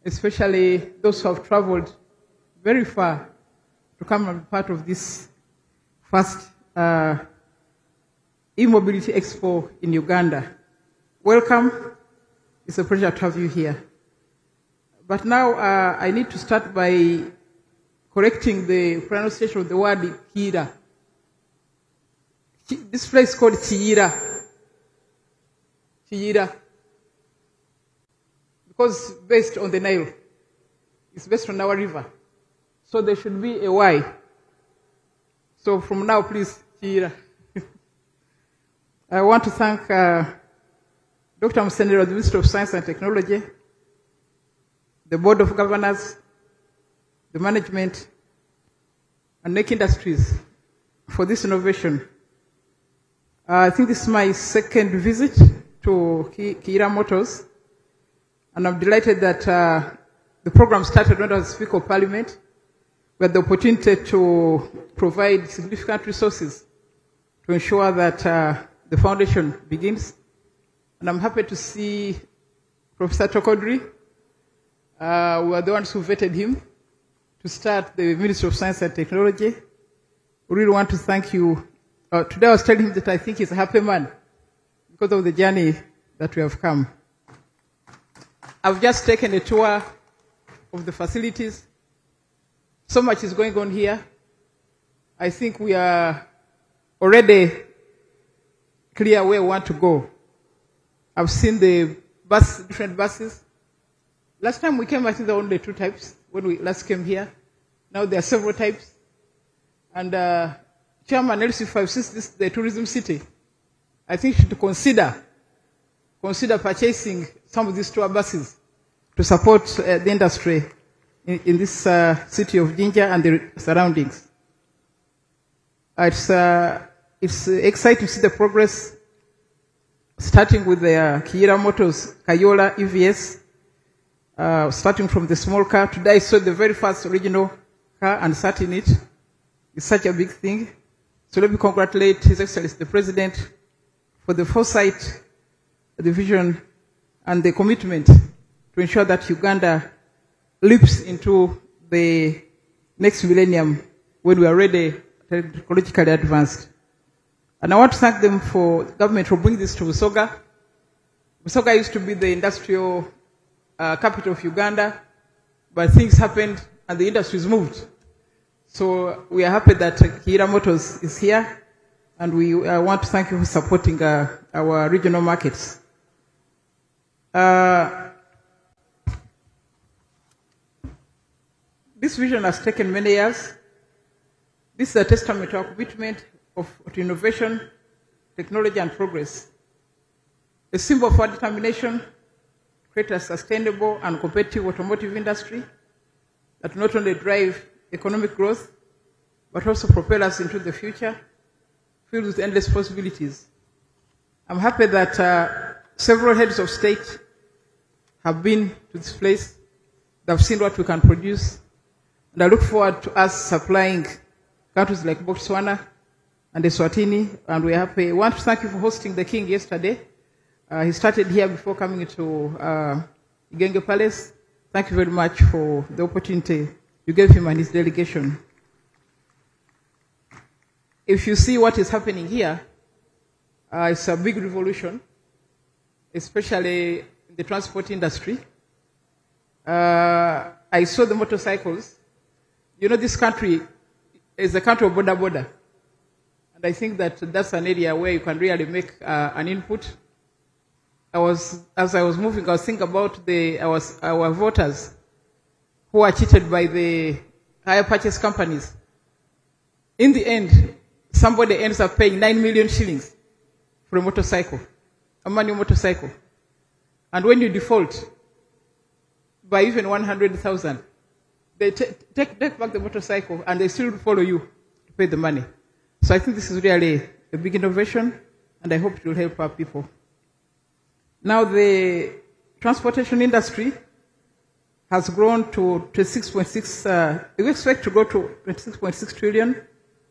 especially those who have traveled very far to come and be part of this first e-mobility expo in Uganda. Welcome. It's a pleasure to have you here. But now I need to start by correcting the pronunciation of the word Kiira. This place is called Kiira. Kiira. Because it's based on the Nile. It's based on our river. So there should be a Y. So from now, please, Kiira. I want to thank Dr. Musendera of the Ministry of Science and Technology, the Board of Governors, the management, and NEC Industries for this innovation. I think this is my second visit to Kiira Motors, and I'm delighted that the program started when I was Speaker of Parliament. We had the opportunity to provide significant resources to ensure that the foundation begins. And I'm happy to see Professor Tokodri. We are the ones who vetted him to start the Ministry of Science and Technology. We really want to thank you. Today I was telling him that I think he's a happy man because of the journey that we have come. I've just taken a tour of the facilities. So much is going on here. I think we are already clear where we want to go. I've seen the different buses. Last time we came, I think there were only 2 types when we last came here. Now there are several types. And Chairman LC5, since this is the tourism city, I think you should consider purchasing some of these tour buses to support the industry in this city of Jinja and the surroundings. It's exciting to see the progress, starting with the Kiira Motors Kayola EVS, starting from the small car. Today I saw the very first original car and sat in it. It's such a big thing. So let me congratulate His Excellency the President for the foresight, the vision, and the commitment to ensure that Uganda leaps into the next millennium when we are ready, technologically advanced. And I want to thank them for the government for bringing this to Busoga. Busoga used to be the industrial capital of Uganda, but things happened and the industries moved. So we are happy that Kiira Motors is here, and we want to thank you for supporting our regional markets. This vision has taken many years. This is a testament to our commitment to innovation, technology, and progress. A symbol of our determination to create a sustainable and competitive automotive industry that not only drive economic growth, but also propel us into the future, filled with endless possibilities. I'm happy that several heads of state have been to this place. They've seen what we can produce. And I look forward to us supplying countries like Botswana and Eswatini, and we're happy. I want to thank you for hosting the king yesterday. He started here before coming to Igenge Palace. Thank you very much for the opportunity you gave him and his delegation. If you see what is happening here, it's a big revolution, especially in the transport industry. I saw the motorcycles. You know, this country is a country of border. And I think that that's an area where you can really make an input. As I was moving, I was thinking about our voters who are cheated by the hire purchase companies. In the end, somebody ends up paying 9 million shillings for a motorcycle, a manual motorcycle. And when you default by even 100,000, they take back the motorcycle and they still follow you to pay the money. So I think this is really a big innovation, and I hope it will help our people. Now the transportation industry has grown to 26.6, we expect to go to 26.6 trillion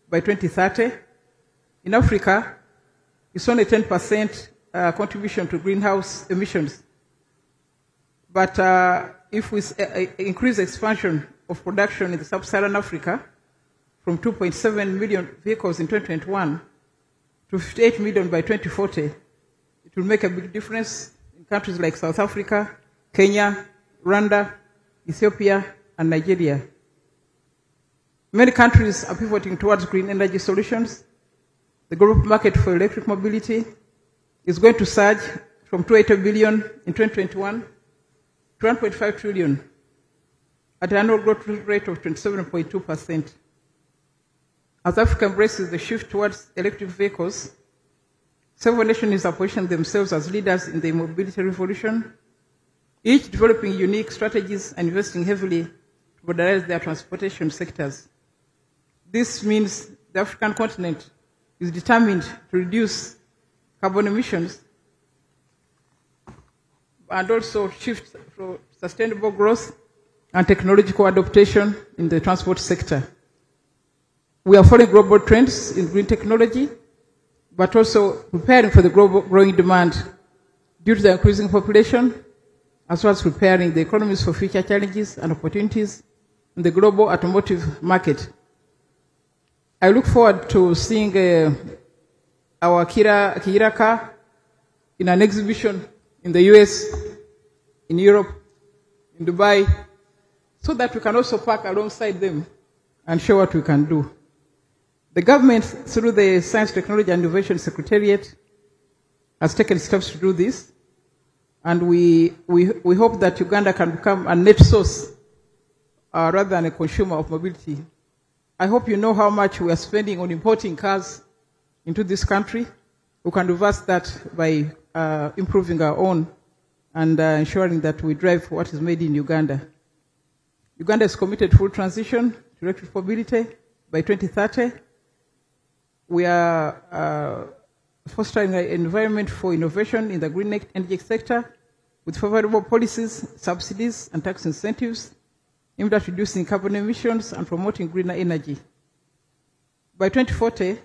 by 2030. In Africa, it's only 10% contribution to greenhouse emissions. But if we increase expansion of production in sub-Saharan Africa from 2.7 million vehicles in 2021 to 58 million by 2040, it will make a big difference in countries like South Africa, Kenya, Rwanda, Ethiopia, and Nigeria. Many countries are pivoting towards green energy solutions. The global market for electric mobility is going to surge from 280 billion in 2021 to 1.5 trillion at an annual growth rate of 27.2%. As Africa embraces the shift towards electric vehicles, several nations have positioned themselves as leaders in the mobility revolution, each developing unique strategies and investing heavily to modernize their transportation sectors. This means the African continent is determined to reduce carbon emissions and also shift for sustainable growth and technological adaptation in the transport sector. We are following global trends in green technology, but also preparing for the global growing demand due to the increasing population, as well as preparing the economies for future challenges and opportunities in the global automotive market. I look forward to seeing our Kiira car in an exhibition in the US, in Europe, in Dubai, so that we can also park alongside them and show what we can do. The government, through the Science, Technology and Innovation Secretariat, has taken steps to do this, and we hope that Uganda can become a net source rather than a consumer of mobility. I hope you know how much we are spending on importing cars into this country. We can reverse that by improving our own and ensuring that we drive what is made in Uganda. Uganda is committed to full transition to electric mobility by 2030. We are fostering an environment for innovation in the green energy sector with favorable policies, subsidies, and tax incentives aimed at reducing carbon emissions and promoting greener energy. By 2040,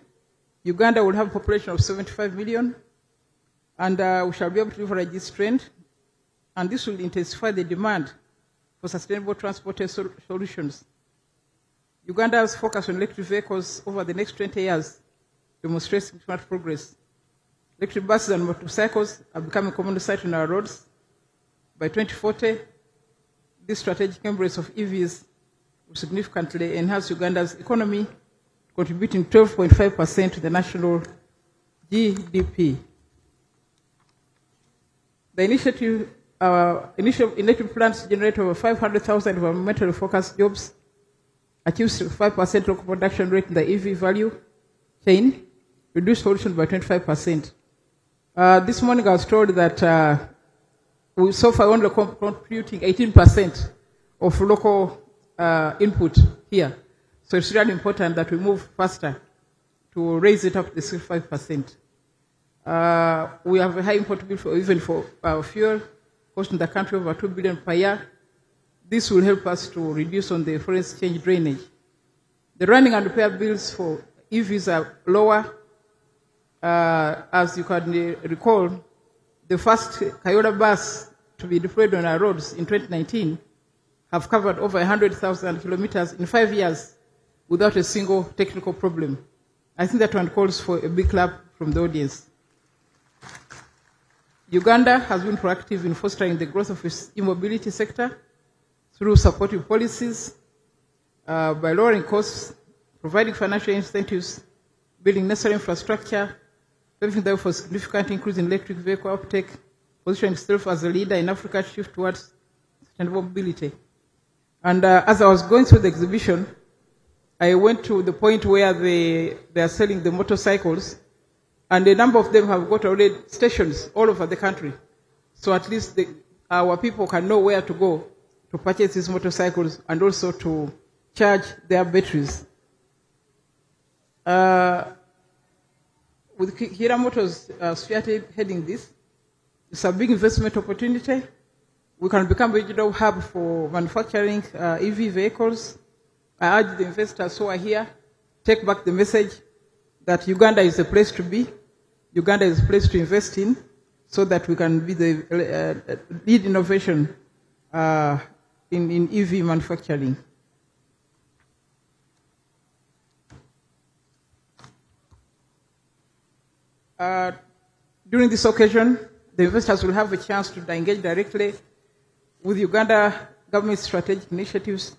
Uganda will have a population of 75 million, and we shall be able to leverage this trend, and this will intensify the demand for sustainable transportation solutions. Uganda's focus on electric vehicles over the next 20 years demonstrates smart progress. Electric buses and motorcycles are becoming a common sight on our roads. By 2040, this strategic embrace of EVs will significantly enhance Uganda's economy, contributing 12.5% to the national GDP. The initial plans to generate over 500,000 environmentally focused jobs, achieves 5% local production rate in the EV value chain, reduce pollution by 25%. This morning I was told that we so far only contributing 18% of local input here. So it's really important that we move faster to raise it up to 65%. We have a high import bill even for fuel, costing the country over 2 billion per year. This will help us to reduce on the foreign exchange drainage. The running and repair bills for EVs are lower. As you can recall, the first Kiira bus to be deployed on our roads in 2019 have covered over 100,000 kilometers in 5 years without a single technical problem. I think that one calls for a big clap from the audience. Uganda has been proactive in fostering the growth of its e-mobility sector through supportive policies, by lowering costs, providing financial incentives, building necessary infrastructure, paving the way for significant increase in electric vehicle uptake, positioning itself as a leader in Africa's shift towards sustainable mobility. And as I was going through the exhibition, I went to the point where they are selling the motorcycles, and a number of them have got already stations all over the country. So at least our people can know where to go to purchase these motorcycles and also to charge their batteries. With Kiira Motors spearheading this, it's a big investment opportunity. We can become a regional hub for manufacturing EV vehicles. I urge the investors who are here, take back the message that Uganda is a place to be, Uganda is a place to invest in, so that we can be the lead innovation in EV manufacturing. During this occasion, the investors will have a chance to engage directly with Uganda government strategic initiatives.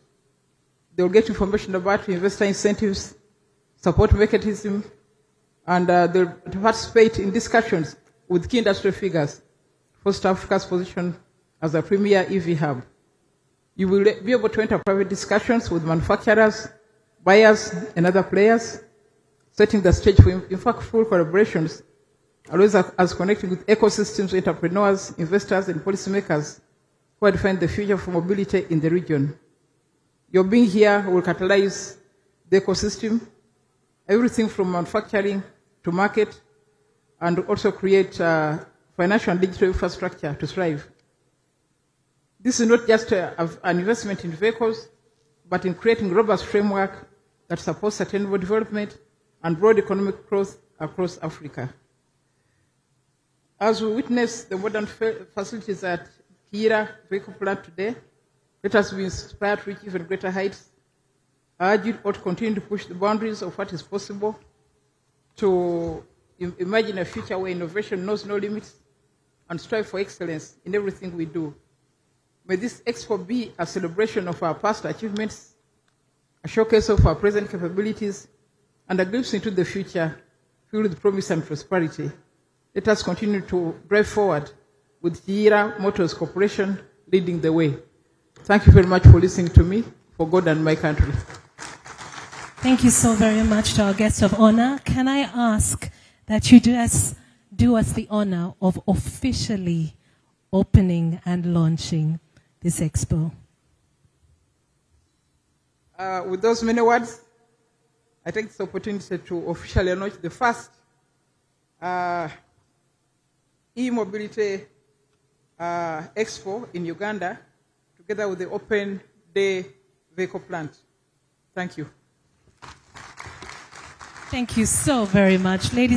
They will get information about investor incentives, support mechanism, and they'll participate in discussions with key industry figures for South Africa's position as a premier EV hub. You will be able to enter private discussions with manufacturers, buyers, and other players, setting the stage for impactful collaborations, always as connecting with ecosystems, entrepreneurs, investors, and policymakers who are defining the future for mobility in the region. Your being here will catalyze the ecosystem, everything from manufacturing to market, and also create financial and digital infrastructure to thrive. This is not just an investment in vehicles, but in creating a robust framework that supports sustainable development and broad economic growth across Africa. As we witness the modern facilities at Kiira vehicle plant today, let us be inspired to reach even greater heights. I urge you all to continue to push the boundaries of what is possible, to imagine a future where innovation knows no limits, and strive for excellence in everything we do. May this Expo be a celebration of our past achievements, a showcase of our present capabilities, and a glimpse into the future filled with promise and prosperity. Let us continue to drive forward with Kiira Motors Corporation leading the way. Thank you very much for listening to me, for God and my country. Thank you so very much to our guest of honor. Can I ask that you do us the honor of officially opening and launching this expo? With those many words, I take this opportunity to officially launch the first e-mobility expo in Uganda, together with the Open Day Vehicle Plant. Thank you. Thank you so very much, ladies.